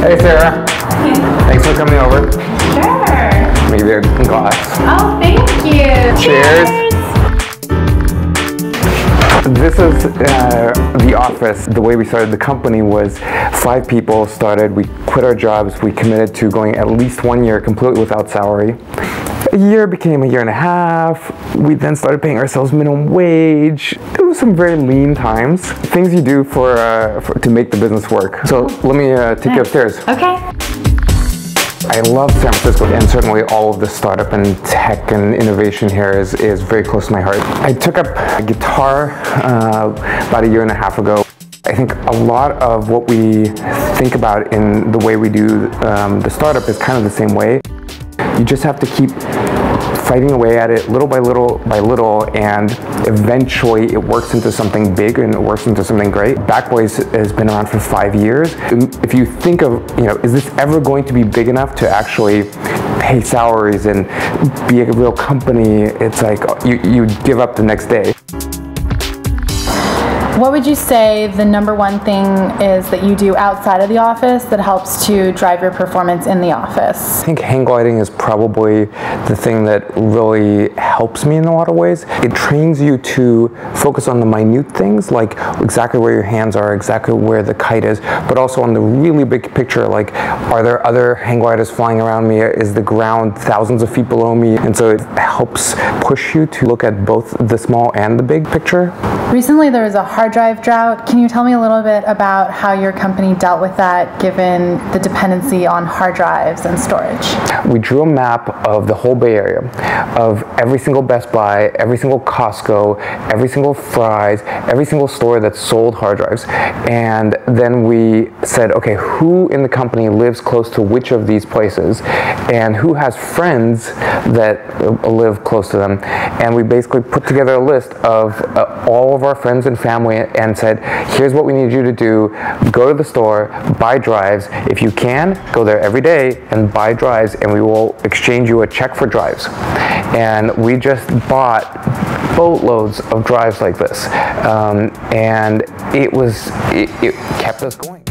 Hey Sarah. Thanks for coming over. Sure. Maybe a glass. Oh, thank you. Cheers. This is the office. The way we started the company was 5 people started. We quit our jobs. We committed to going at least 1 year completely without salary. A year became a year and a half. We then started paying ourselves minimum wage. It was some very lean times. Things you do to make the business work. So let me take you upstairs. Okay. I love San Francisco, and certainly all of the startup and tech and innovation here is very close to my heart. I took up a guitar about a year and a half ago. I think a lot of what we think about in the way we do the startup is kind of the same way. You just have to keep fighting away at it little by little, and eventually it works into something big and it works into something great. Backblaze has been around for 5 years. If you think of, is this ever going to be big enough to actually pay salaries and be a real company, it's like you give up the next day. What would you say the #1 thing is that you do outside of the office that helps to drive your performance in the office? I think hang gliding is probably the thing that really helps me in a lot of ways. It trains you to focus on the minute things, like exactly where your hands are, exactly where the kite is, but also on the really big picture, like are there other hang gliders flying around me? Is the ground thousands of feet below me? And so it helps push you to look at both the small and the big picture. Recently there was a hard drive drought. Can you tell me a little bit about how your company dealt with that, given the dependency on hard drives and storage? We drew a map of the whole Bay Area, of every single Best Buy, every single Costco, every single Fry's, every single store that sold hard drives. And then we said, okay, who in the company lives close to which of these places, and who has friends that live close to them. And we basically put together a list of all of our friends and family and said, here's what we need you to do. Go to the store, buy drives. If you can, go there every day and buy drives, and we will exchange you a check for drives. And we just bought boatloads of drives like this. And it kept us going.